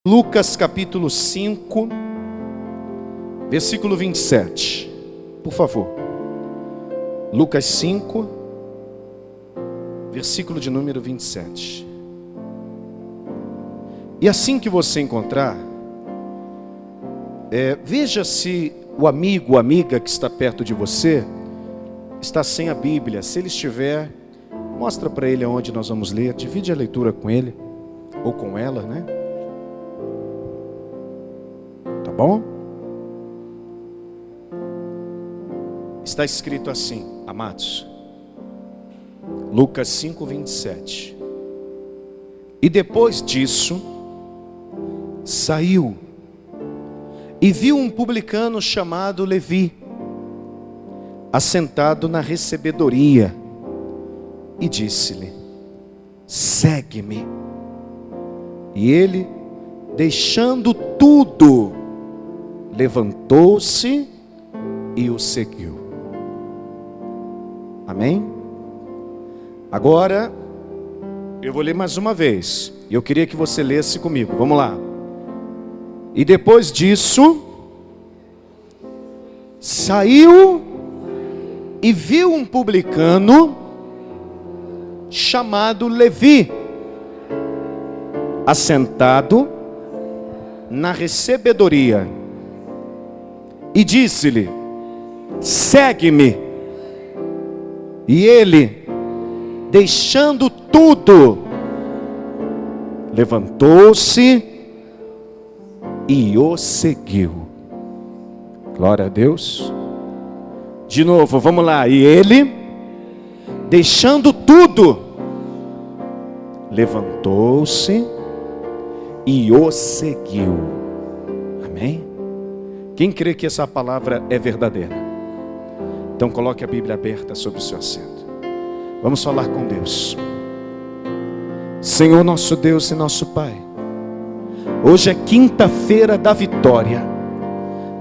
Lucas capítulo 5, versículo 27. Por favor. Lucas 5, versículo de número 27. E assim que você encontrar, veja se o amigo ou amiga que está perto de você está sem a Bíblia. Se ele estiver, mostra para ele aonde nós vamos ler. Divide a leitura com ele, ou com ela, né? Tá bom? Está escrito assim, amados. Lucas 5, 27. E depois disso, saiu e viu um publicano chamado Levi, assentado na recebedoria, e disse-lhe: segue-me. E ele, deixando tudo, levantou-se e o seguiu. Amém? Agora, eu vou ler mais uma vez, e eu queria que você lesse comigo, vamos lá. E depois disso, saiu e viu um publicano chamado Levi, assentado na recebedoria, e disse-lhe: segue-me. E ele, deixando tudo, levantou-se e o seguiu. Glória a Deus. De novo, vamos lá. E ele, deixando tudo, levantou-se e o seguiu. Amém? Quem crê que essa palavra é verdadeira? Então coloque a Bíblia aberta sobre o seu assento. Vamos falar com Deus. Senhor nosso Deus e nosso Pai, hoje é quinta-feira da vitória.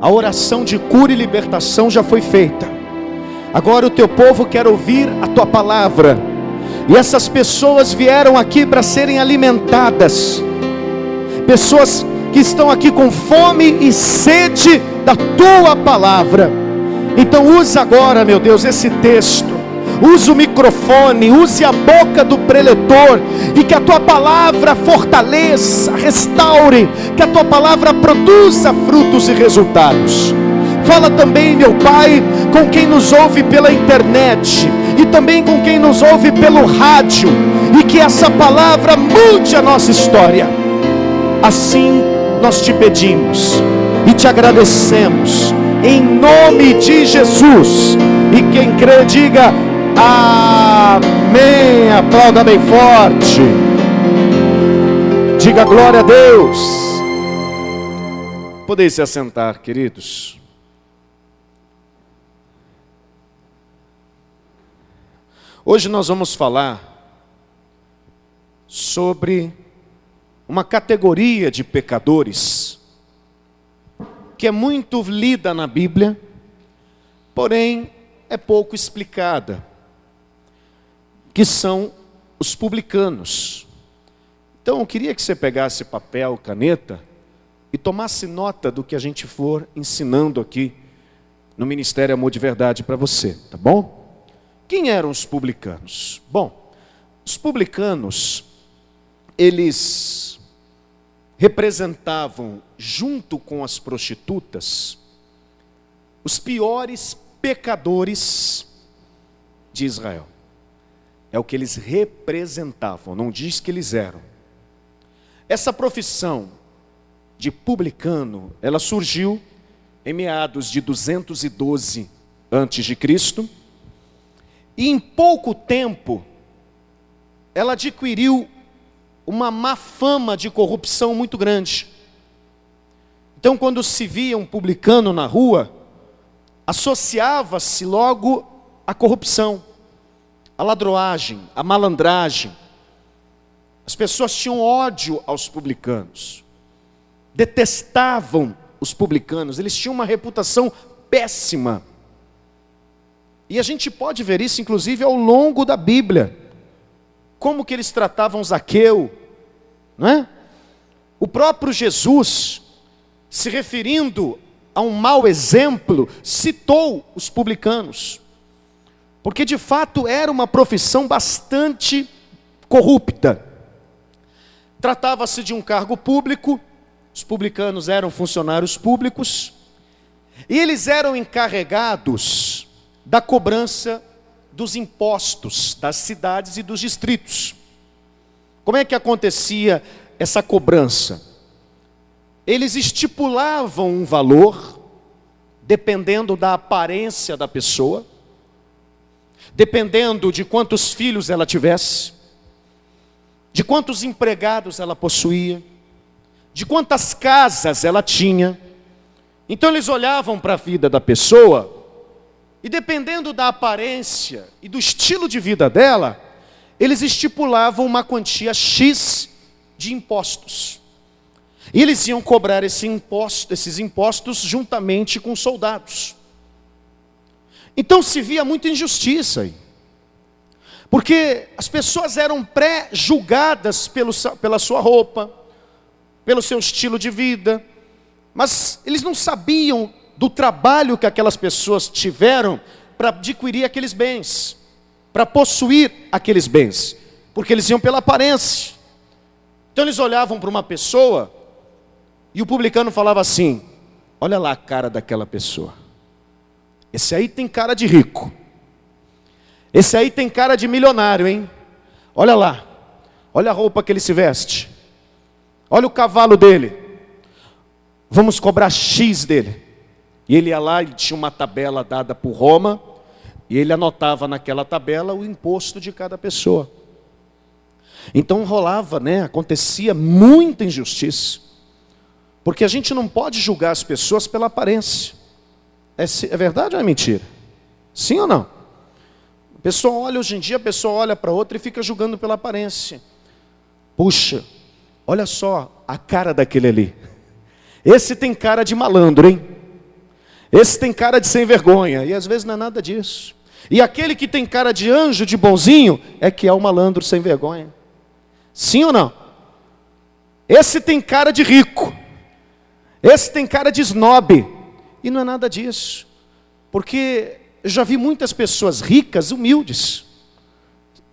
A oração de cura e libertação já foi feita. Agora o teu povo quer ouvir a tua palavra. E essas pessoas vieram aqui para serem alimentadas. Pessoas que estão aqui com fome e sede da tua palavra. Então usa agora, meu Deus, esse texto. Use o microfone, use a boca do preletor, e que a tua palavra fortaleça, restaure, que a tua palavra produza frutos e resultados. Fala também, meu Pai, com quem nos ouve pela internet, e também com quem nos ouve pelo rádio, e que essa palavra mude a nossa história. Assim nós te pedimos e te agradecemos, em nome de Jesus. E quem crê diga amém. Aplauda bem forte. Diga glória a Deus. Podem se assentar, queridos. Hoje nós vamos falar sobre uma categoria de pecadores que é muito lida na Bíblia, porém é pouco explicada, que são os publicanos. Então eu queria que você pegasse papel, caneta e tomasse nota do que a gente for ensinando aqui no Ministério Amor de Verdade para você, tá bom? Quem eram os publicanos? Bom, os publicanos, eles representavam, junto com as prostitutas, os piores pecadores de Israel. É o que eles representavam, não diz que eles eram. Essa profissão de publicano, ela surgiu em meados de 212 a.C., e em pouco tempo ela adquiriu uma má fama de corrupção muito grande. Então, quando se via um publicano na rua, associava-se logo à corrupção, à ladroagem, à malandragem. As pessoas tinham ódio aos publicanos, detestavam os publicanos, eles tinham uma reputação péssima. E a gente pode ver isso, inclusive, ao longo da Bíblia. Como que eles tratavam Zaqueu, não é? O próprio Jesus, se referindo a um mau exemplo, citou os publicanos. Porque de fato era uma profissão bastante corrupta. Tratava-se de um cargo público, os publicanos eram funcionários públicos, e eles eram encarregados da cobrança dos impostos das cidades e dos distritos. Como é que acontecia essa cobrança? Eles estipulavam um valor, dependendo da aparência da pessoa, dependendo de quantos filhos ela tivesse, de quantos empregados ela possuía, de quantas casas ela tinha. Então eles olhavam para a vida da pessoa, e dependendo da aparência e do estilo de vida dela, eles estipulavam uma quantia X de impostos. E eles iam cobrar esses impostos juntamente com soldados. Então se via muita injustiça aí. Porque as pessoas eram pré-julgadas pela sua roupa, pelo seu estilo de vida, mas eles não sabiam do trabalho que aquelas pessoas tiveram para adquirir aqueles bens, para possuir aqueles bens, porque eles iam pela aparência. Então eles olhavam para uma pessoa, e o publicano falava assim: olha lá a cara daquela pessoa, esse aí tem cara de rico, esse aí tem cara de milionário, hein? Olha lá, olha a roupa que ele se veste, olha o cavalo dele, vamos cobrar X dele. E ele ia lá, ele tinha uma tabela dada por Roma, e ele anotava naquela tabela o imposto de cada pessoa. Então rolava, acontecia muita injustiça, porque a gente não pode julgar as pessoas pela aparência. É verdade ou é mentira? Sim ou não? A pessoa olha, hoje em dia a pessoa olha para outra e fica julgando pela aparência. Puxa, olha só a cara daquele ali, esse tem cara de malandro, hein? Esse tem cara de sem vergonha, e às vezes não é nada disso. E aquele que tem cara de anjo, de bonzinho, é que é o malandro sem vergonha. Sim ou não? Esse tem cara de rico, esse tem cara de snob, e não é nada disso. Porque eu já vi muitas pessoas ricas, humildes,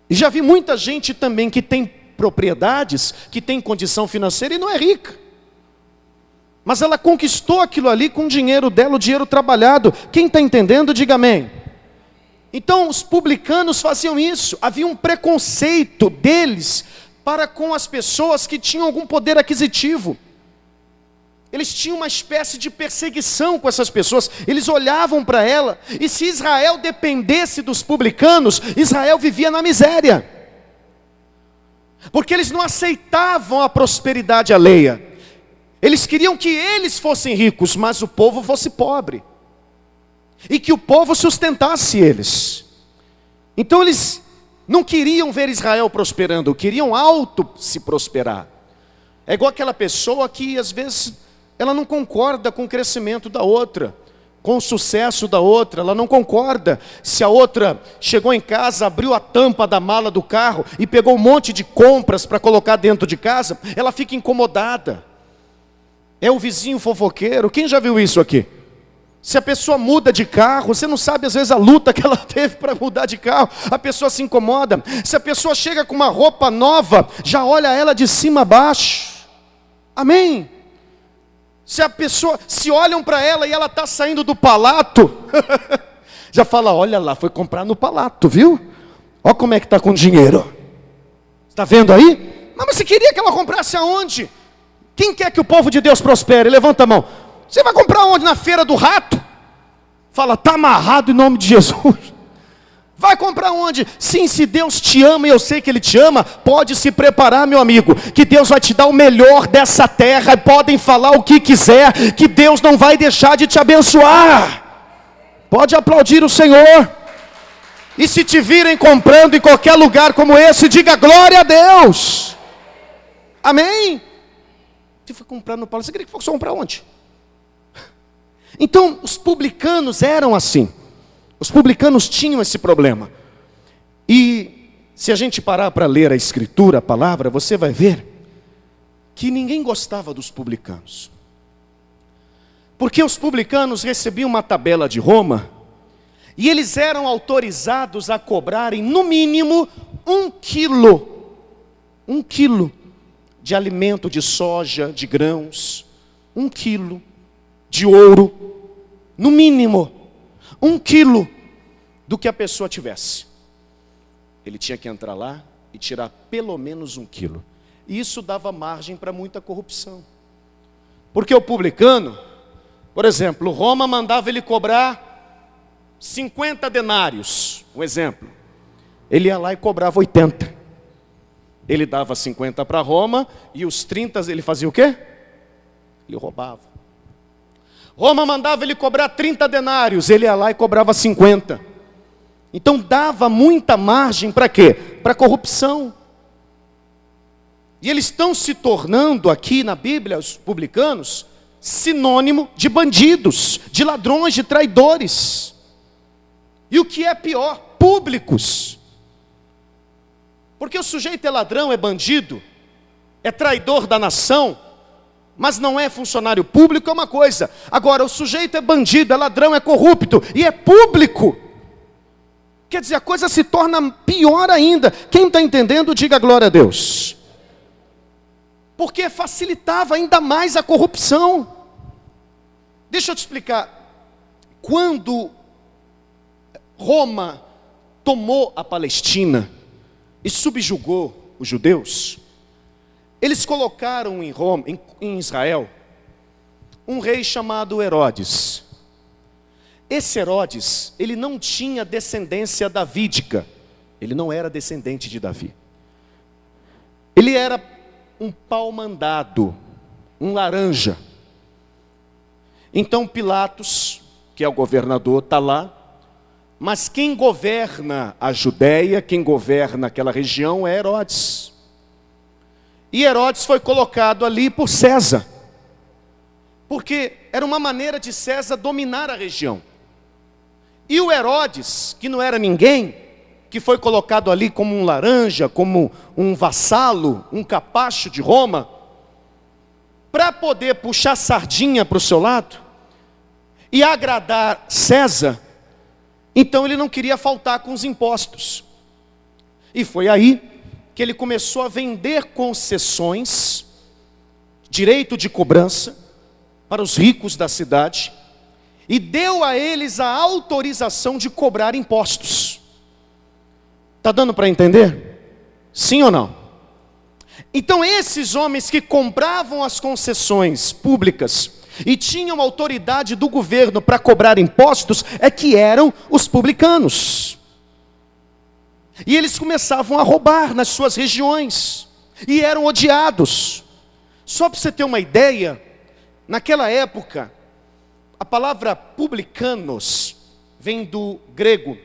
e já vi muita gente também que tem propriedades, que tem condição financeira e não é rica. Mas ela conquistou aquilo ali com o dinheiro dela, o dinheiro trabalhado. Quem está entendendo, diga amém. Então os publicanos faziam isso. Havia um preconceito deles para com as pessoas que tinham algum poder aquisitivo. Eles tinham uma espécie de perseguição com essas pessoas. Eles olhavam para ela, e se Israel dependesse dos publicanos, Israel vivia na miséria. Porque eles não aceitavam a prosperidade alheia. Eles queriam que eles fossem ricos, mas o povo fosse pobre. E que o povo sustentasse eles. Então eles não queriam ver Israel prosperando, queriam se prosperar. É igual aquela pessoa que às vezes ela não concorda com o crescimento da outra, com o sucesso da outra. Ela não concorda se a outra chegou em casa, abriu a tampa da mala do carro e pegou um monte de compras para colocar dentro de casa. Ela fica incomodada. É o vizinho fofoqueiro. Quem já viu isso aqui? Se a pessoa muda de carro, você não sabe às vezes a luta que ela teve para mudar de carro, a pessoa se incomoda. Se a pessoa chega com uma roupa nova, já olha ela de cima a baixo. Amém? Se olham para ela e ela está saindo do palato, já fala: olha lá, foi comprar no palato, viu? Olha como é que está com dinheiro. Está vendo aí? Mas você queria que ela comprasse aonde? Quem quer que o povo de Deus prospere? Levanta a mão. Você vai comprar onde? Na feira do rato? Fala: está amarrado em nome de Jesus. Vai comprar onde? Sim, se Deus te ama, e eu sei que Ele te ama, pode se preparar, meu amigo, que Deus vai te dar o melhor dessa terra. Podem falar o que quiser, que Deus não vai deixar de te abençoar. Pode aplaudir o Senhor. E se te virem comprando em qualquer lugar como esse, diga glória a Deus. Amém? Você foi comprar no palato, você queria que fosse comprar onde? Então, os publicanos eram assim. Os publicanos tinham esse problema. E se a gente parar para ler a Escritura, a palavra, você vai ver que ninguém gostava dos publicanos. Porque os publicanos recebiam uma tabela de Roma, e eles eram autorizados a cobrarem, no mínimo, 1 quilo de alimento, de soja, de grãos, 1 quilo de ouro, no mínimo, 1 quilo do que a pessoa tivesse. Ele tinha que entrar lá e tirar pelo menos 1 quilo. E isso dava margem para muita corrupção. Porque o publicano, por exemplo, Roma mandava ele cobrar 50 denários, um exemplo. Ele ia lá e cobrava 80. Ele dava 50 para Roma e os 30 ele fazia o quê? Ele roubava. Roma mandava ele cobrar 30 denários, ele ia lá e cobrava 50. Então dava muita margem para quê? Para corrupção. E eles estão se tornando aqui na Bíblia, os publicanos, sinônimo de bandidos, de ladrões, de traidores. E o que é pior, públicos. Porque o sujeito é ladrão, é bandido, é traidor da nação, mas não é funcionário público, é uma coisa. Agora, o sujeito é bandido, é ladrão, é corrupto e é público. Quer dizer, a coisa se torna pior ainda. Quem está entendendo, diga glória a Deus. Porque facilitava ainda mais a corrupção. Deixa eu te explicar. Quando Roma tomou a Palestina e subjugou os judeus, eles colocaram em Roma, em Israel, um rei chamado Herodes. Esse Herodes, ele não tinha descendência davídica. Ele não era descendente de Davi. Ele era um pau-mandado, um laranja. Então Pilatos, que é o governador, está lá. Mas quem governa a Judéia, quem governa aquela região é Herodes. E Herodes foi colocado ali por César. Porque era uma maneira de César dominar a região. E o Herodes, que não era ninguém, que foi colocado ali como um laranja, como um vassalo, um capacho de Roma, para poder puxar sardinha para o seu lado e agradar César, então ele não queria faltar com os impostos. E foi aí que ele começou a vender concessões, direito de cobrança, para os ricos da cidade, e deu a eles a autorização de cobrar impostos. Está dando para entender? Sim ou não? Então esses homens que compravam as concessões públicas e tinham autoridade do governo para cobrar impostos, é que eram os publicanos. E eles começavam a roubar nas suas regiões, e eram odiados. Só para você ter uma ideia, naquela época, a palavra publicanos vem do grego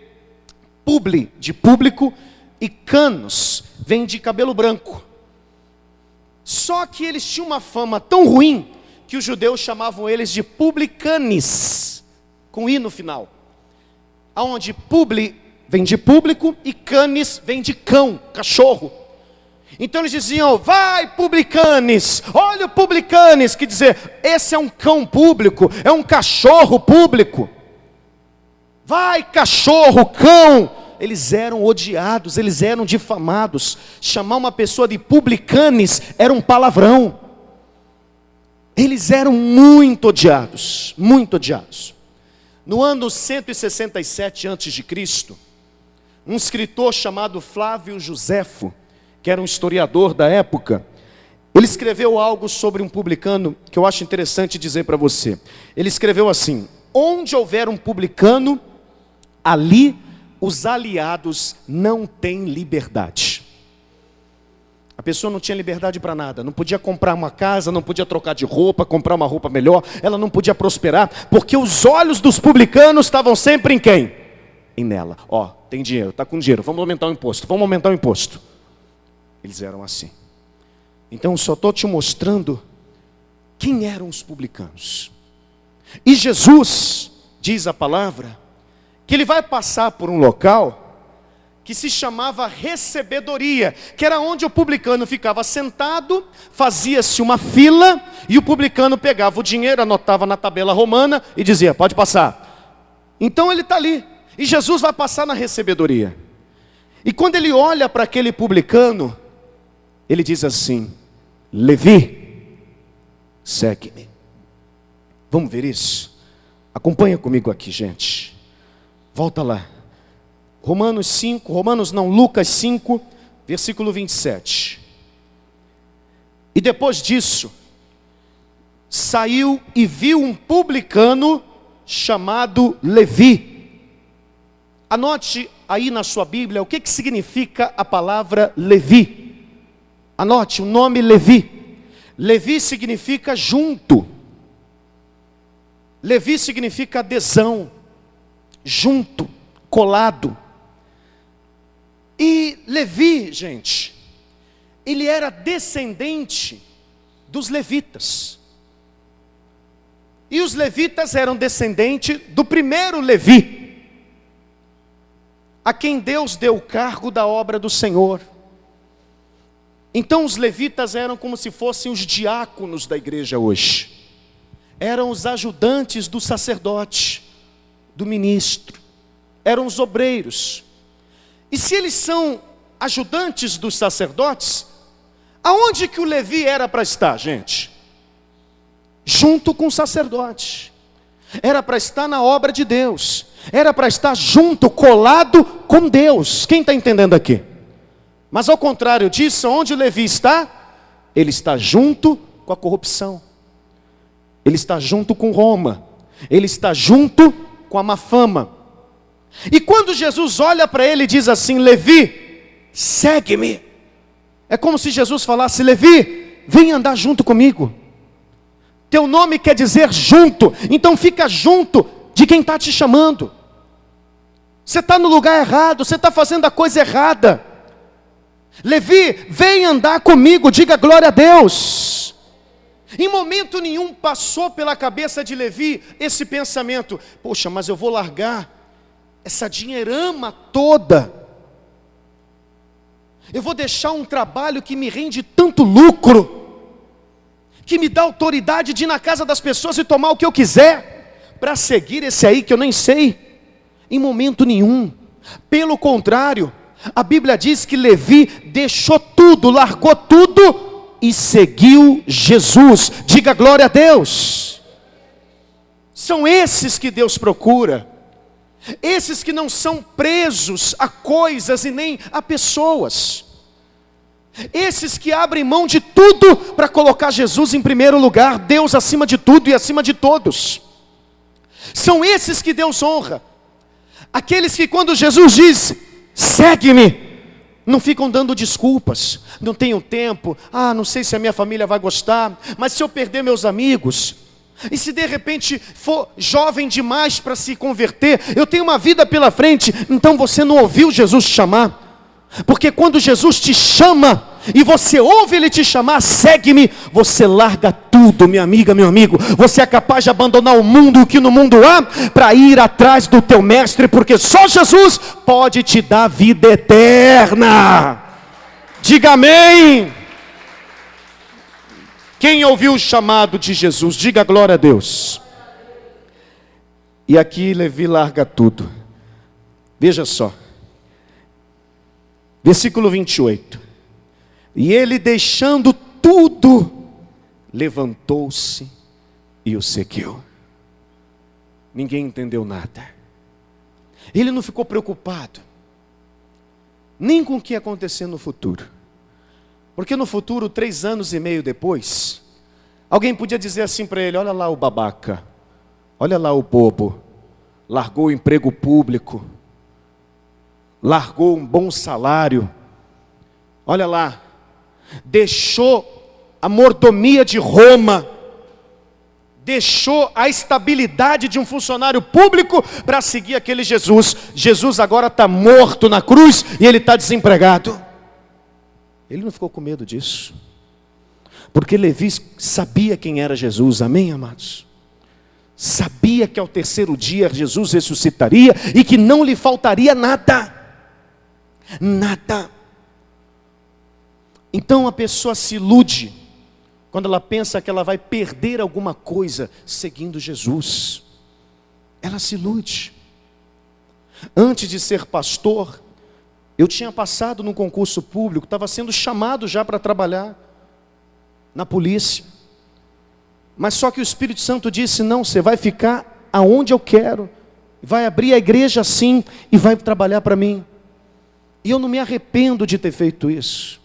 publi, de público, e canos, vem de cabelo branco. Só que eles tinham uma fama tão ruim, que os judeus chamavam eles de publicanes, com i no final. Aonde publi vem de público e canis vem de cão, cachorro. Então eles diziam, vai publicanes, olha o publicanes, que dizer, esse é um cão público, é um cachorro público. Vai cachorro, cão. Eles eram odiados, eles eram difamados. Chamar uma pessoa de publicanes era um palavrão. Eles eram muito odiados, muito odiados. No ano 167 a.C., um escritor chamado Flávio Josefo, que era um historiador da época, ele escreveu algo sobre um publicano que eu acho interessante dizer para você. Ele escreveu assim: onde houver um publicano, ali os aliados não têm liberdade. A pessoa não tinha liberdade para nada, não podia comprar uma casa, não podia trocar de roupa, comprar uma roupa melhor, ela não podia prosperar, porque os olhos dos publicanos estavam sempre em quem? Em nela. Ó, tem dinheiro, está com dinheiro, vamos aumentar o imposto, vamos aumentar o imposto. Eles eram assim. Então só estou te mostrando quem eram os publicanos. E Jesus, diz a palavra, que ele vai passar por um local que se chamava recebedoria, que era onde o publicano ficava sentado, fazia-se uma fila, e o publicano pegava o dinheiro, anotava na tabela romana e dizia: pode passar. Então ele está ali, e Jesus vai passar na recebedoria. E quando ele olha para aquele publicano, ele diz assim: Levi, segue-me. Vamos ver isso? Acompanha comigo aqui, gente. Volta lá. Lucas 5, versículo 27. E depois disso, saiu e viu um publicano chamado Levi. Anote aí na sua Bíblia o que significa a palavra Levi. Anote o nome Levi. Levi significa junto. Levi significa adesão, junto, colado. E Levi, gente, ele era descendente dos levitas. E os levitas eram descendentes do primeiro Levi, a quem Deus deu o cargo da obra do Senhor. Então os levitas eram como se fossem os diáconos da igreja hoje. Eram os ajudantes do sacerdote, do ministro. Eram os obreiros. E se eles são ajudantes dos sacerdotes, aonde que o Levi era para estar, gente? Junto com o sacerdote. Era para estar na obra de Deus. Era para estar junto, colado com Deus. Quem está entendendo aqui? Mas ao contrário disso, onde o Levi está? Ele está junto com a corrupção. Ele está junto com Roma. Ele está junto com a má fama. E quando Jesus olha para ele e diz assim: Levi, segue-me. É como se Jesus falasse: Levi, vem andar junto comigo. Teu nome quer dizer junto, então fica junto de quem está te chamando. Você está no lugar errado, você está fazendo a coisa errada. Levi, vem andar comigo, diga glória a Deus. Em momento nenhum passou pela cabeça de Levi esse pensamento: poxa, mas eu vou largar essa dinheirama toda, eu vou deixar um trabalho que me rende tanto lucro, que me dá autoridade de ir na casa das pessoas e tomar o que eu quiser, para seguir esse aí que eu nem sei. Em momento nenhum. Pelo contrário, a Bíblia diz que Levi deixou tudo, largou tudo e seguiu Jesus. Diga glória a Deus. São esses que Deus procura. Esses que não são presos a coisas e nem a pessoas. Esses que abrem mão de tudo para colocar Jesus em primeiro lugar, Deus acima de tudo e acima de todos. São esses que Deus honra. Aqueles que quando Jesus diz: segue-me, não ficam dando desculpas. Não tenho tempo, não sei se a minha família vai gostar, mas se eu perder meus amigos, e se de repente for jovem demais para se converter, eu tenho uma vida pela frente. Então você não ouviu Jesus te chamar. Porque quando Jesus te chama, e você ouve Ele te chamar: segue-me, você larga tudo, minha amiga, meu amigo. Você é capaz de abandonar o mundo, o que no mundo há, para ir atrás do teu mestre, porque só Jesus pode te dar vida eterna. Diga amém. Quem ouviu o chamado de Jesus, diga glória a Deus. E aqui Levi larga tudo. Veja só. Versículo 28. E ele, deixando tudo, levantou-se e o seguiu. Ninguém entendeu nada. Ele não ficou preocupado nem com o que ia acontecer no futuro. Porque no futuro, 3 anos e meio depois, alguém podia dizer assim para ele: olha lá o babaca, olha lá o bobo, largou o emprego público, largou um bom salário, olha lá, deixou a mordomia de Roma, deixou a estabilidade de um funcionário público para seguir aquele Jesus. Jesus agora está morto na cruz e ele está desempregado. Ele não ficou com medo disso, porque Levi sabia quem era Jesus, amém, amados? Sabia que ao terceiro dia Jesus ressuscitaria e que não lhe faltaria nada. Nada. Então a pessoa se ilude quando ela pensa que ela vai perder alguma coisa seguindo Jesus. Ela se ilude. Antes de ser pastor, eu tinha passado no concurso público, estava sendo chamado já para trabalhar na polícia. Mas só que o Espírito Santo disse: não, você vai ficar aonde eu quero, vai abrir a igreja assim e vai trabalhar para mim. E eu não me arrependo de ter feito isso.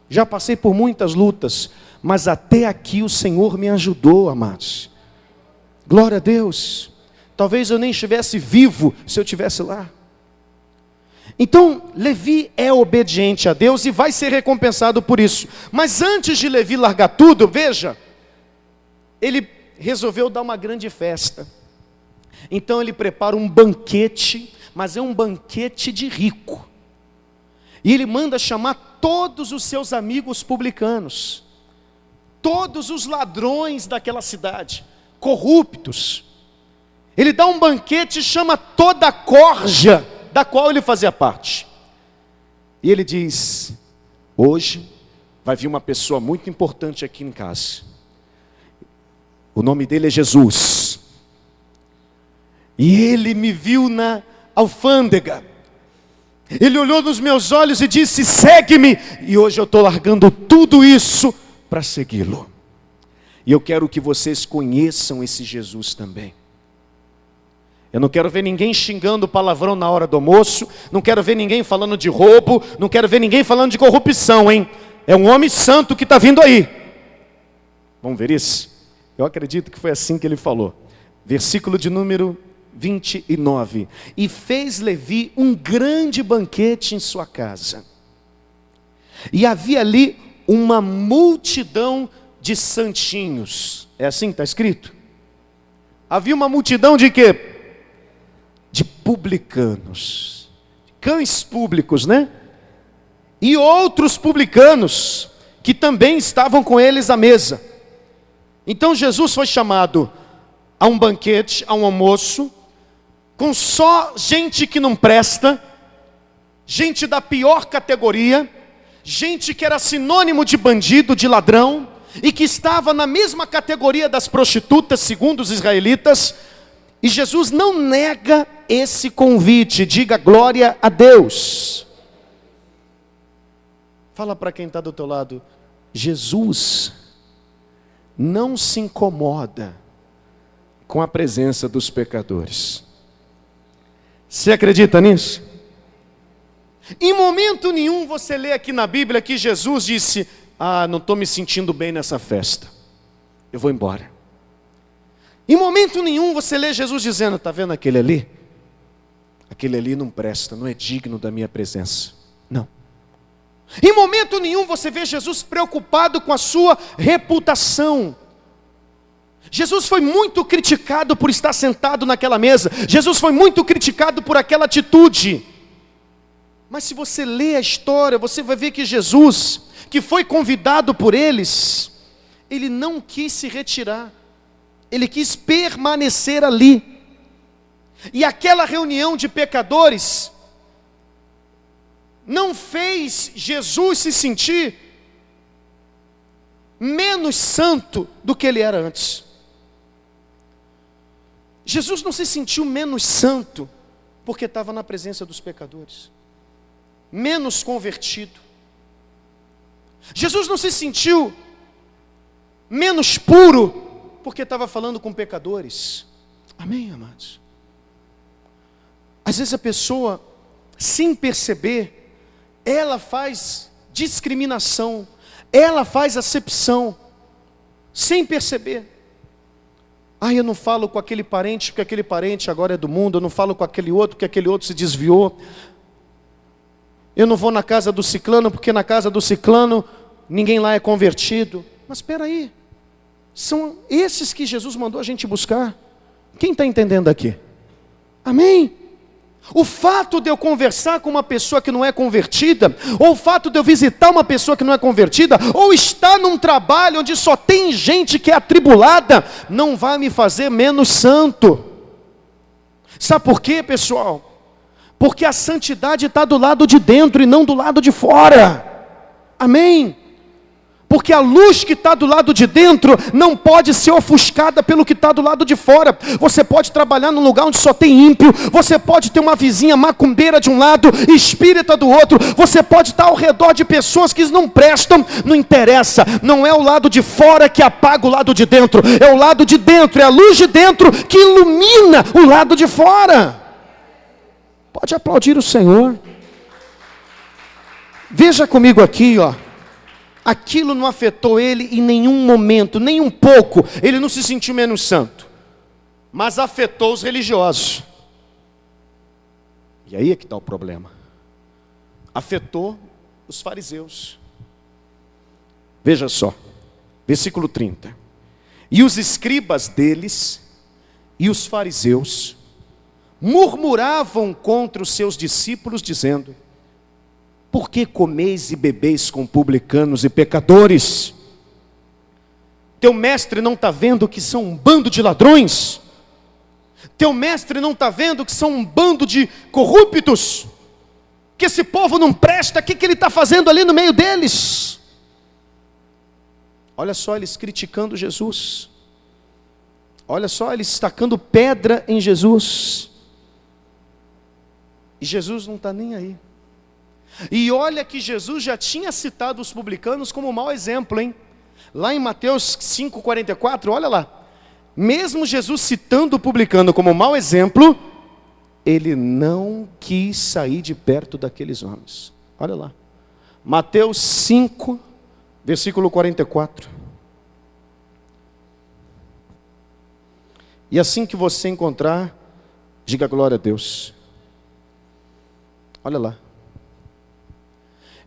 Já passei por muitas lutas, mas até aqui o Senhor me ajudou, amados. Glória a Deus. Talvez eu nem estivesse vivo se eu estivesse lá. Então, Levi é obediente a Deus e vai ser recompensado por isso. Mas antes de Levi largar tudo, veja, ele resolveu dar uma grande festa. Então ele prepara um banquete, mas é um banquete de rico. E ele manda chamar todos os seus amigos publicanos, todos os ladrões daquela cidade, corruptos. Ele dá um banquete e chama toda a corja da qual ele fazia parte. E ele diz: hoje vai vir uma pessoa muito importante aqui em casa. O nome dele é Jesus. E ele me viu na alfândega. Ele olhou nos meus olhos e disse: segue-me. E hoje eu estou largando tudo isso para segui-lo. E eu quero que vocês conheçam esse Jesus também. Eu não quero ver ninguém xingando palavrão na hora do almoço. Não quero ver ninguém falando de roubo. Não quero ver ninguém falando de corrupção, hein? É um homem santo que está vindo aí. Vamos ver isso? Eu acredito que foi assim que ele falou. Versículo de número 29. E fez Levi um grande banquete em sua casa. E havia ali uma multidão de santinhos. É assim que está escrito? Havia uma multidão de quê? De publicanos. Cães públicos, né? E outros publicanos que também estavam com eles à mesa. Então Jesus foi chamado a um banquete, a um almoço, com só gente que não presta, gente da pior categoria, gente que era sinônimo de bandido, de ladrão, e que estava na mesma categoria das prostitutas, segundo os israelitas. E Jesus não nega esse convite. Diga glória a Deus. Fala para quem está do teu lado: Jesus não se incomoda com a presença dos pecadores. Você acredita nisso? Em momento nenhum você lê aqui na Bíblia que Jesus disse: não estou me sentindo bem nessa festa, eu vou embora. Em momento nenhum você lê Jesus dizendo: está vendo aquele ali? Aquele ali não presta, não é digno da minha presença. Não. Em momento nenhum você vê Jesus preocupado com a sua reputação. Jesus foi muito criticado por estar sentado naquela mesa. Jesus foi muito criticado por aquela atitude. Mas se você lê a história, você vai ver que Jesus, que foi convidado por eles, ele não quis se retirar. Ele quis permanecer ali. E aquela reunião de pecadores não fez Jesus se sentir menos santo do que ele era antes. Jesus não se sentiu menos santo porque estava na presença dos pecadores, menos convertido. Jesus não se sentiu menos puro porque estava falando com pecadores. Amém, amados? Às vezes a pessoa, sem perceber, ela faz discriminação, ela faz acepção, sem perceber. Eu não falo com aquele parente porque aquele parente agora é do mundo. Eu não falo com aquele outro porque aquele outro se desviou. Eu não vou na casa do ciclano porque na casa do ciclano ninguém lá é convertido. Mas espera aí, são esses que Jesus mandou a gente buscar. Quem está entendendo aqui? Amém? O fato de eu conversar com uma pessoa que não é convertida, ou o fato de eu visitar uma pessoa que não é convertida, ou estar num trabalho onde só tem gente que é atribulada, não vai me fazer menos santo. Sabe por quê, pessoal? porque a santidade está do lado de dentro e não do lado de fora. Amém? Porque a luz que está do lado de dentro não pode ser ofuscada pelo que está do lado de fora. Você pode trabalhar num lugar onde só tem ímpio. Você pode ter uma vizinha macumbeira de um lado e espírita do outro. Você pode estar ao redor de pessoas que não prestam. Não interessa. Não é o lado de fora que apaga o lado de dentro. É o lado de dentro. É a luz de dentro que ilumina o lado de fora. Pode aplaudir o Senhor. Veja comigo aqui, ó. Aquilo não afetou ele em nenhum momento, nem um pouco. Ele não se sentiu menos santo. Mas afetou os religiosos. E aí é que está o problema. Afetou os fariseus. Veja só, versículo 30. E os escribas deles e os fariseus murmuravam contra os seus discípulos, dizendo: por que comeis e bebeis com publicanos e pecadores? Teu mestre não está vendo que são um bando de ladrões? Teu mestre não está vendo que são um bando de corruptos? Que esse povo não presta, o que ele está fazendo ali no meio deles? Olha só eles criticando Jesus. Olha só eles tacando pedra em Jesus. E Jesus não está nem aí. E olha que Jesus já tinha citado os publicanos como um mau exemplo, hein? Lá em Mateus 5,44, olha lá. Mesmo Jesus citando o publicano como um mau exemplo, ele não quis sair de perto daqueles homens. Olha lá. Mateus 5, versículo 44. E assim que você encontrar, diga glória a Deus. Olha lá.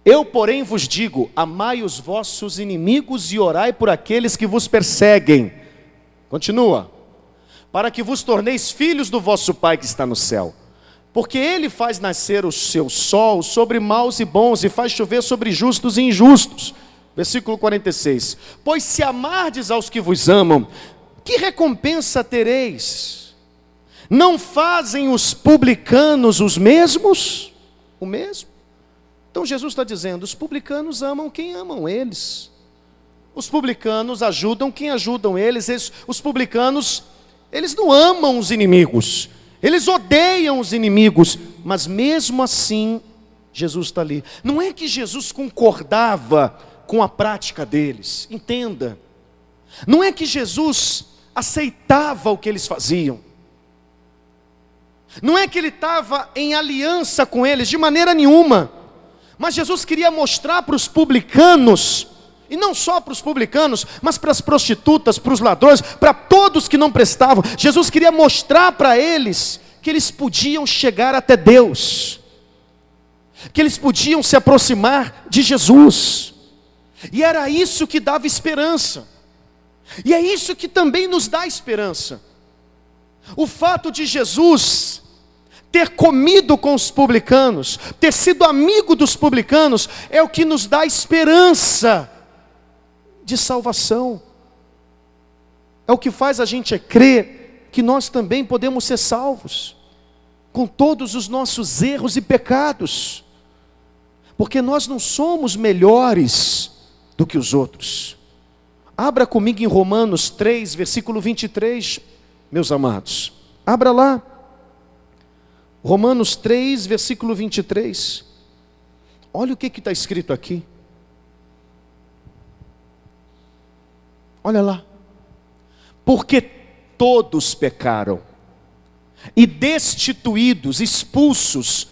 Eu, porém, vos digo, amai os vossos inimigos e orai por aqueles que vos perseguem. Continua. Para que vos torneis filhos do vosso Pai que está no céu. Porque Ele faz nascer o seu sol sobre maus e bons, e faz chover sobre justos e injustos. Versículo 46. Pois se amardes aos que vos amam, que recompensa tereis? Não fazem os publicanos os mesmos? O mesmo? Então Jesus está dizendo, os publicanos amam quem amam eles. Os publicanos ajudam quem ajudam eles. Os publicanos, eles não amam os inimigos. Eles odeiam os inimigos. Mas mesmo assim, Jesus está ali. Não é que Jesus concordava com a prática deles. Entenda. Não é que Jesus aceitava o que eles faziam. Não é que ele estava em aliança com eles, de maneira nenhuma. Mas Jesus queria mostrar para os publicanos, e não só para os publicanos, mas para as prostitutas, para os ladrões, para todos que não prestavam. Jesus queria mostrar para eles que eles podiam chegar até Deus, que eles podiam se aproximar de Jesus. E era isso que dava esperança. E é isso que também nos dá esperança. O fato de Jesus ter comido com os publicanos, ter sido amigo dos publicanos, é o que nos dá esperança de salvação. É o que faz a gente crer que nós também podemos ser salvos, com todos os nossos erros e pecados, porque nós não somos melhores do que os outros. Abra comigo em Romanos 3, versículo 23, meus amados. Abra lá. Romanos 3, versículo 23. Olha o que está escrito aqui. Olha lá. Porque todos pecaram e destituídos, expulsos,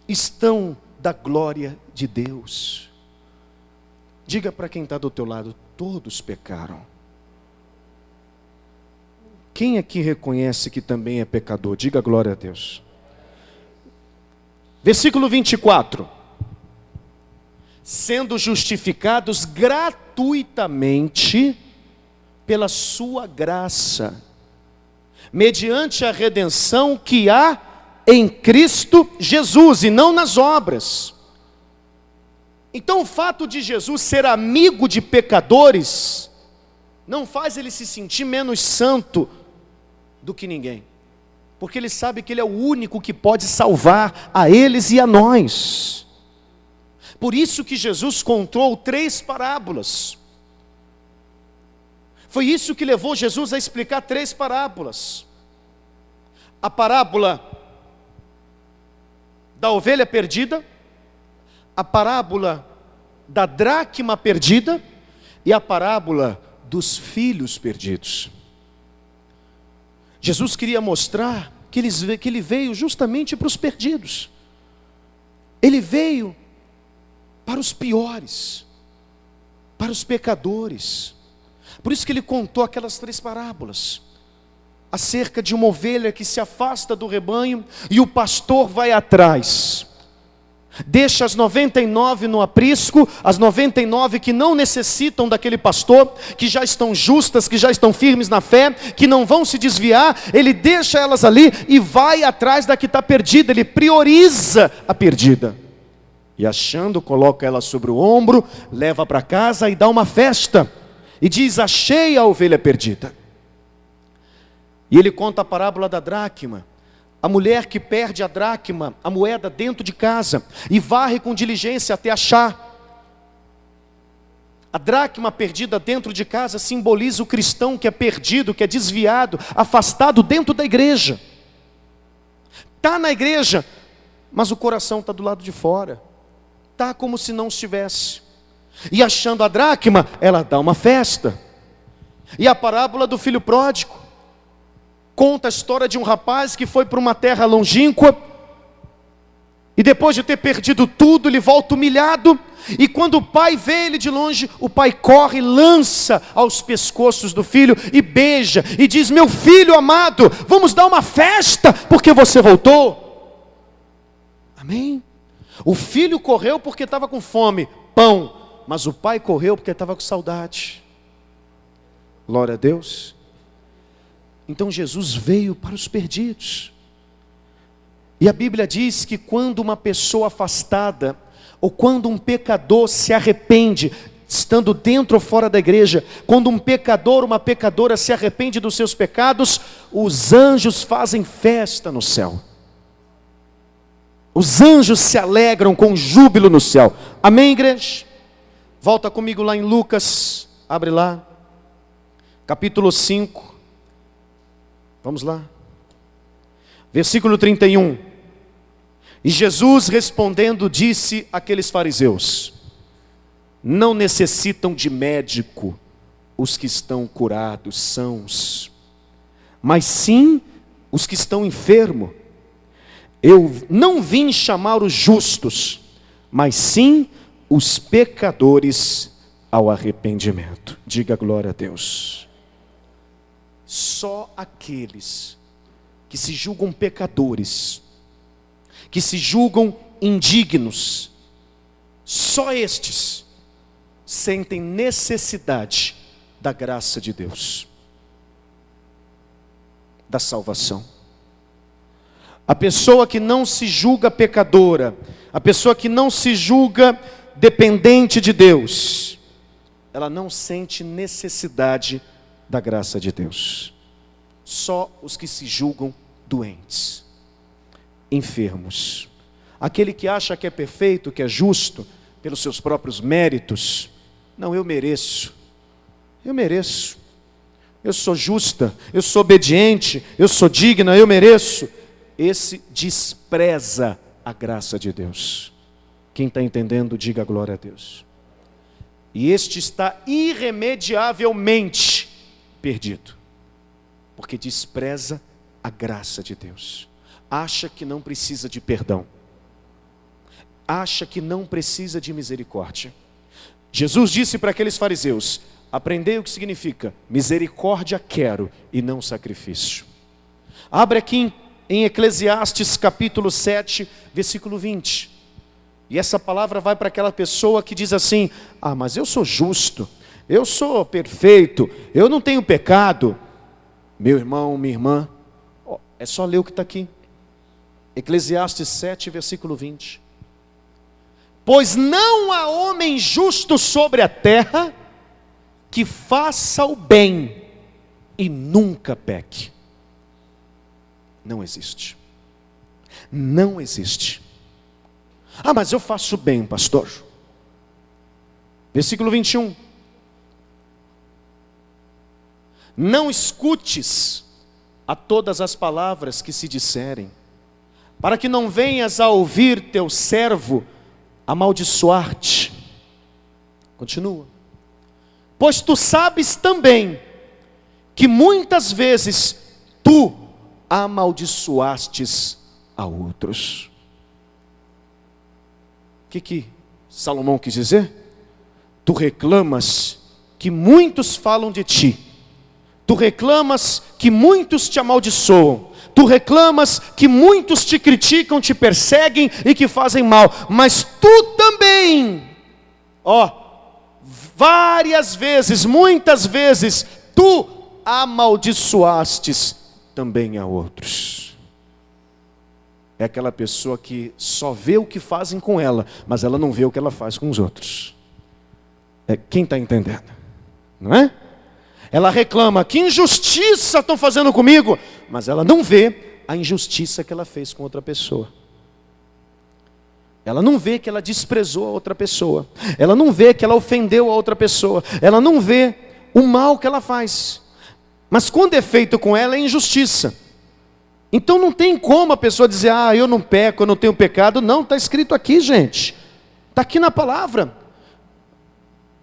estão da glória de Deus. Diga para quem está do teu lado, todos pecaram. Quem aqui reconhece que também é pecador? Diga glória a Deus. Versículo 24. Sendo justificados gratuitamente pela sua graça, mediante a redenção que há em Cristo Jesus, e não nas obras. Então o fato de Jesus ser amigo de pecadores, não faz ele se sentir menos santo do que ninguém. porque ele sabe que ele é o único que pode salvar a eles e a nós. Por isso que Jesus contou 3 parábolas. Foi isso que levou Jesus a explicar 3 parábolas. A parábola da ovelha perdida, a parábola da dracma perdida e a parábola dos filhos perdidos. Jesus queria mostrar que ele veio justamente para os perdidos. Ele veio para os piores, para os pecadores. Por isso que ele contou aquelas 3 parábolas, acerca de uma ovelha que se afasta do rebanho e o pastor vai atrás. Deixa as 99 no aprisco, as 99 que não necessitam daquele pastor, que já estão justas, que já estão firmes na fé, que não vão se desviar, ele deixa elas ali e vai atrás da que está perdida, ele prioriza a perdida. E achando, coloca ela sobre o ombro, leva para casa e dá uma festa, e diz: achei a ovelha perdida. E ele conta a parábola da dracma, a mulher que perde a dracma, a moeda, dentro de casa, e varre com diligência até achar. A dracma perdida dentro de casa simboliza o cristão que é perdido, que é desviado, afastado dentro da igreja. Está na igreja, mas o coração está do lado de fora. Está como se não estivesse. E achando a dracma, ela dá uma festa. E a parábola do filho pródigo conta a história de um rapaz que foi para uma terra longínqua, e depois de ter perdido tudo, ele volta humilhado, e quando o pai vê ele de longe, o pai corre, lança aos pescoços do filho, e beija, e diz: meu filho amado, vamos dar uma festa, porque você voltou. Amém? O filho correu porque estava com fome, pão, mas o pai correu porque estava com saudade. Glória a Deus. Então Jesus veio para os perdidos. E a Bíblia diz que quando uma pessoa afastada, ou quando um pecador se arrepende, estando dentro ou fora da igreja, quando um pecador, uma pecadora se arrepende dos seus pecados, os anjos fazem festa no céu. Os anjos se alegram com júbilo no céu. Amém, igreja? Volta comigo lá em Lucas, abre lá, capítulo 5. Vamos lá. Versículo 31. E Jesus respondendo disse àqueles fariseus: não necessitam de médico os que estão curados, sãos, mas sim os que estão enfermos. Eu não vim chamar os justos, mas sim os pecadores ao arrependimento. Diga glória a Deus. Só aqueles que se julgam pecadores, que se julgam indignos, só estes sentem necessidade da graça de Deus, da salvação. A pessoa que não se julga pecadora, a pessoa que não se julga dependente de Deus, ela não sente necessidade da graça de Deus. Só os que se julgam doentes, enfermos. Aquele que acha que é perfeito, que é justo, pelos seus próprios méritos. Não, eu mereço, eu sou justa, eu sou obediente, eu sou digna, eu mereço. Esse despreza a graça de Deus. Quem está entendendo, diga glória a Deus. E este está irremediavelmente perdido, porque despreza a graça de Deus, acha que não precisa de perdão, acha que não precisa de misericórdia. Jesus disse para aqueles fariseus: aprendei o que significa misericórdia quero e não sacrifício. Abre aqui em Eclesiastes capítulo 7, versículo 20. E essa palavra vai para aquela pessoa que diz assim: ah, mas eu sou justo, eu sou perfeito, eu não tenho pecado. Meu irmão, minha irmã, é só ler o que está aqui. Eclesiastes 7, versículo 20. Pois não há homem justo sobre a terra que faça o bem e nunca peque. Não existe. Não existe. Ah, mas eu faço bem, pastor. Versículo 21. Não escutes a todas as palavras que se disserem, para que não venhas a ouvir teu servo amaldiçoar-te. Continua. Pois tu sabes também que muitas vezes tu amaldiçoastes a outros. O que Salomão quis dizer? Tu reclamas que muitos falam de ti. Tu reclamas que muitos te amaldiçoam. Tu reclamas que muitos te criticam, te perseguem e que fazem mal. Mas tu também, várias vezes, muitas vezes, tu amaldiçoastes também a outros. É aquela pessoa que só vê o que fazem com ela, mas ela não vê o que ela faz com os outros. Quem está entendendo? Não é? Ela reclama, que injustiça estão fazendo comigo, mas ela não vê a injustiça que ela fez com outra pessoa. Ela não vê que ela desprezou a outra pessoa. Ela não vê que ela ofendeu a outra pessoa. Ela não vê o mal que ela faz. Mas quando é feito com ela é injustiça. Então não tem como a pessoa dizer, eu não peco, eu não tenho pecado. Não, está escrito aqui, gente. Está aqui na palavra.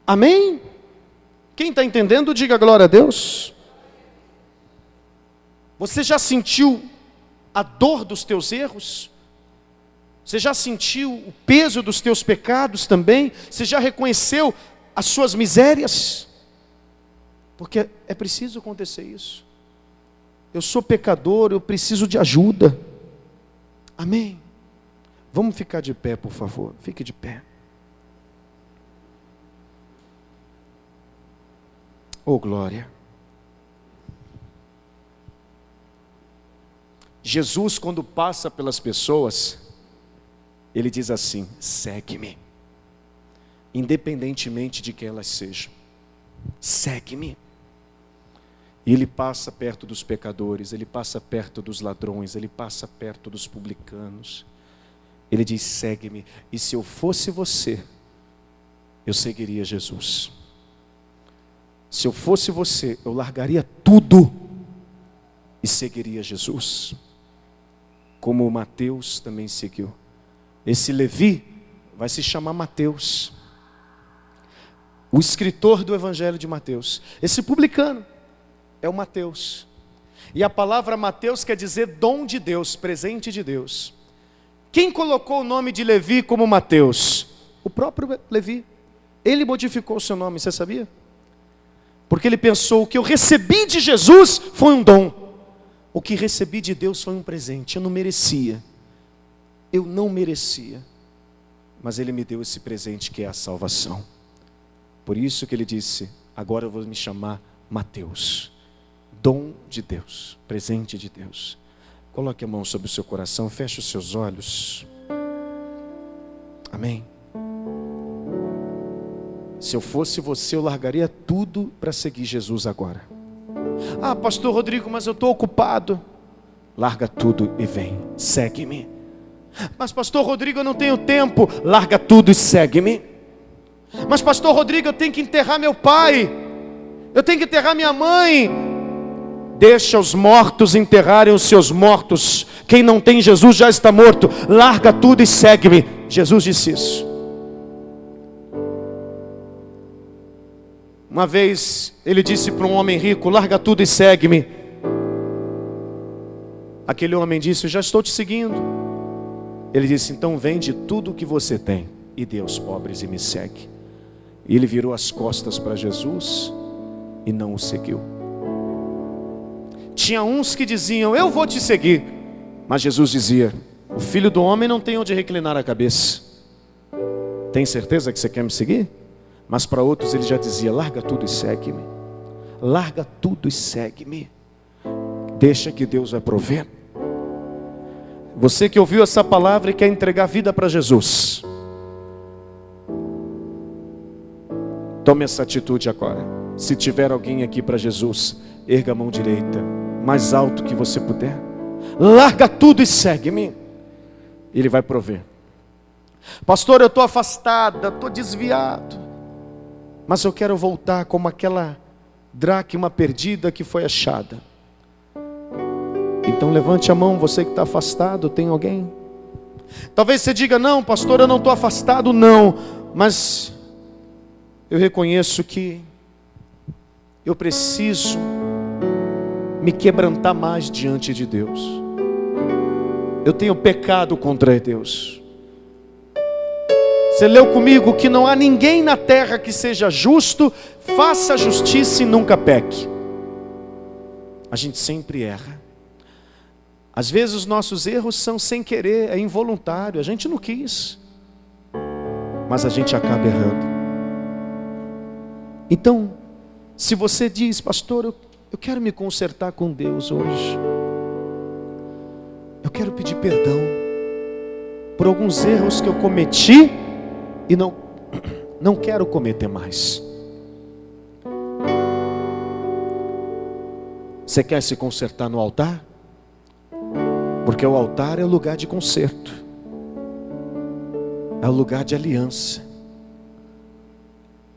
Amém? Quem está entendendo, diga glória a Deus. Você já sentiu a dor dos teus erros? Você já sentiu o peso dos teus pecados também? Você já reconheceu as suas misérias? Porque é preciso acontecer isso. Eu sou pecador, eu preciso de ajuda. Amém? Vamos ficar de pé, por favor. Fique de pé. Oh, glória. Jesus, quando passa pelas pessoas, Ele diz assim, segue-me. Independentemente de quem elas sejam. Segue-me. E Ele passa perto dos pecadores, Ele passa perto dos ladrões, Ele passa perto dos publicanos. Ele diz, segue-me. E se eu fosse você, eu seguiria Jesus. Se eu fosse você, eu largaria tudo e seguiria Jesus. Como o Mateus também seguiu. Esse Levi vai se chamar Mateus. O escritor do Evangelho de Mateus. Esse publicano é o Mateus. E a palavra Mateus quer dizer dom de Deus, presente de Deus. Quem colocou o nome de Levi como Mateus? O próprio Levi. Ele modificou o seu nome, você sabia? Porque ele pensou, o que eu recebi de Jesus foi um dom. O que recebi de Deus foi um presente. Eu não merecia. Eu não merecia. Mas Ele me deu esse presente que é a salvação. Por isso que Ele disse, agora eu vou me chamar Mateus. Dom de Deus, presente de Deus. Coloque a mão sobre o seu coração, feche os seus olhos. Amém. Se eu fosse você, eu largaria tudo para seguir Jesus agora. Pastor Rodrigo, mas eu estou ocupado. Larga tudo e vem, segue-me. Mas pastor Rodrigo, eu não tenho tempo. Larga tudo e segue-me. Mas pastor Rodrigo, eu tenho que enterrar meu pai. Eu tenho que enterrar minha mãe. Deixa os mortos enterrarem os seus mortos. Quem não tem Jesus já está morto. Larga tudo e segue-me. Jesus disse isso. Uma vez ele disse para um homem rico, larga tudo e segue-me. Aquele homem disse, eu já estou te seguindo. Ele disse, então vende tudo o que você tem e dê aos pobres e me segue. E ele virou as costas para Jesus e não o seguiu. Tinha uns que diziam, eu vou te seguir. Mas Jesus dizia, o filho do homem não tem onde reclinar a cabeça. Tem certeza que você quer me seguir? Mas para outros ele já dizia, larga tudo e segue-me. Larga tudo e segue-me. Deixa que Deus vai prover. Você que ouviu essa palavra e quer entregar a vida para Jesus, tome essa atitude agora. Se tiver alguém aqui para Jesus, erga a mão direita, mais alto que você puder. larga tudo e segue-me. Ele vai prover. Pastor, eu estou afastada, estou desviado, mas eu quero voltar como aquela dracma perdida que foi achada. Então levante a mão, você que está afastado. Tem alguém? Talvez você diga: não, pastor, eu não estou afastado, não, mas eu reconheço que eu preciso me quebrantar mais diante de Deus. Eu tenho pecado contra Deus. Você leu comigo que não há ninguém na terra que seja justo, faça justiça e nunca peque. A gente sempre erra. Às vezes os nossos erros são sem querer, é involuntário, a gente não quis, mas a gente acaba errando. Então, se você diz: pastor, eu quero me consertar com Deus hoje, eu quero pedir perdão por alguns erros que eu cometi e não quero cometer mais. Você quer se consertar no altar? Porque o altar é o lugar de conserto, é o lugar de aliança.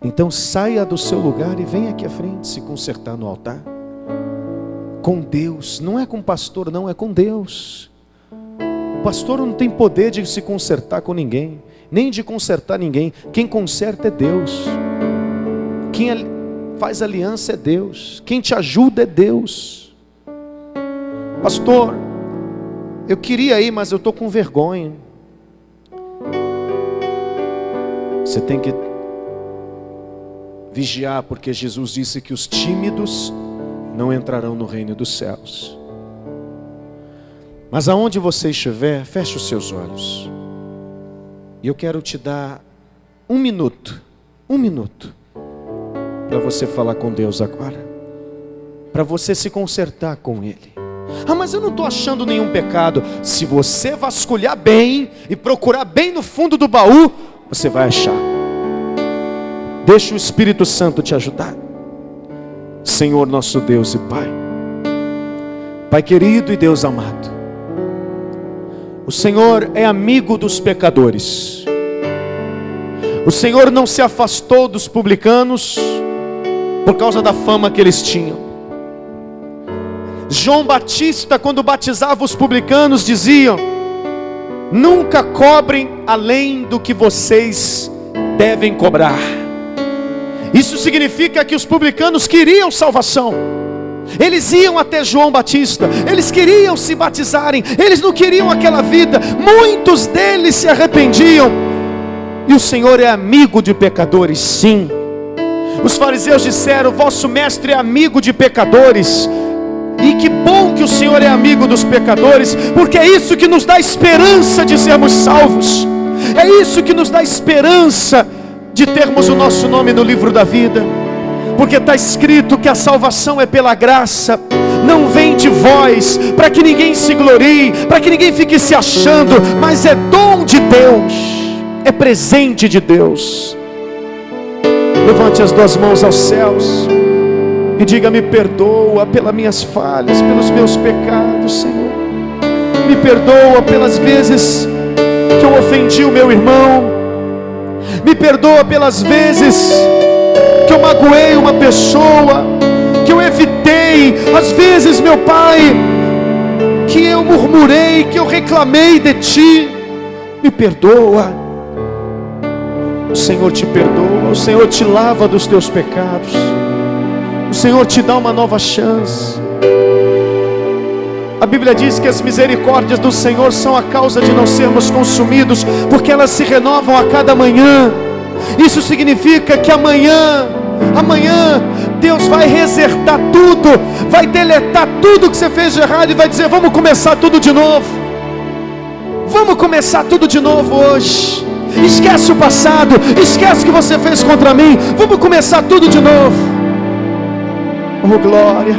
Então saia do seu lugar e venha aqui à frente se consertar no altar. Com Deus, não é com o pastor, não, é com Deus. O pastor não tem poder de se consertar com ninguém, nem de consertar ninguém. Quem conserta é Deus. Quem faz aliança é Deus. Quem te ajuda é Deus. Pastor, eu queria ir, mas eu estou com vergonha. Você tem que vigiar, porque Jesus disse que os tímidos não entrarão no reino dos céus. Mas aonde você estiver, feche os seus olhos. E eu quero te dar um minuto para você falar com Deus agora, para você se consertar com Ele. Ah, mas eu não estou achando nenhum pecado. Se você vasculhar bem e procurar bem no fundo do baú, você vai achar. Deixa o Espírito Santo te ajudar. Senhor nosso Deus e Pai, Pai querido e Deus amado, o Senhor é amigo dos pecadores. O Senhor não se afastou dos publicanos por causa da fama que eles tinham. João Batista, quando batizava os publicanos, dizia: nunca cobrem além do que vocês devem cobrar. Isso significa que os publicanos queriam salvação. Eles iam até João Batista, eles queriam se batizarem, eles não queriam aquela vida. Muitos deles se arrependiam. E o Senhor é amigo de pecadores, sim. Os fariseus disseram: vosso mestre é amigo de pecadores. E que bom que o Senhor é amigo dos pecadores, porque é isso que nos dá esperança de sermos salvos. É isso que nos dá esperança de termos o nosso nome no livro da vida. Porque está escrito que a salvação é pela graça, não vem de vós, para que ninguém se glorie, para que ninguém fique se achando, mas é dom de Deus, é presente de Deus. Levante as duas mãos aos céus e diga: me perdoa pelas minhas falhas, pelos meus pecados, Senhor. Me perdoa pelas vezes que eu ofendi o meu irmão. Me perdoa pelas vezes que eu magoei uma pessoa, que eu evitei. Às vezes, meu Pai, que eu murmurei, que eu reclamei de Ti. Me perdoa. O Senhor te perdoa, o Senhor te lava dos teus pecados, o Senhor te dá uma nova chance. A Bíblia diz que as misericórdias do Senhor são a causa de não sermos consumidos, porque elas se renovam a cada manhã. Isso significa que amanhã Deus vai resetar tudo, vai deletar tudo que você fez de errado e vai dizer: vamos começar tudo de novo. Vamos começar tudo de novo hoje. Esquece o passado, esquece o que você fez contra mim. Vamos começar tudo de novo. Oh glória.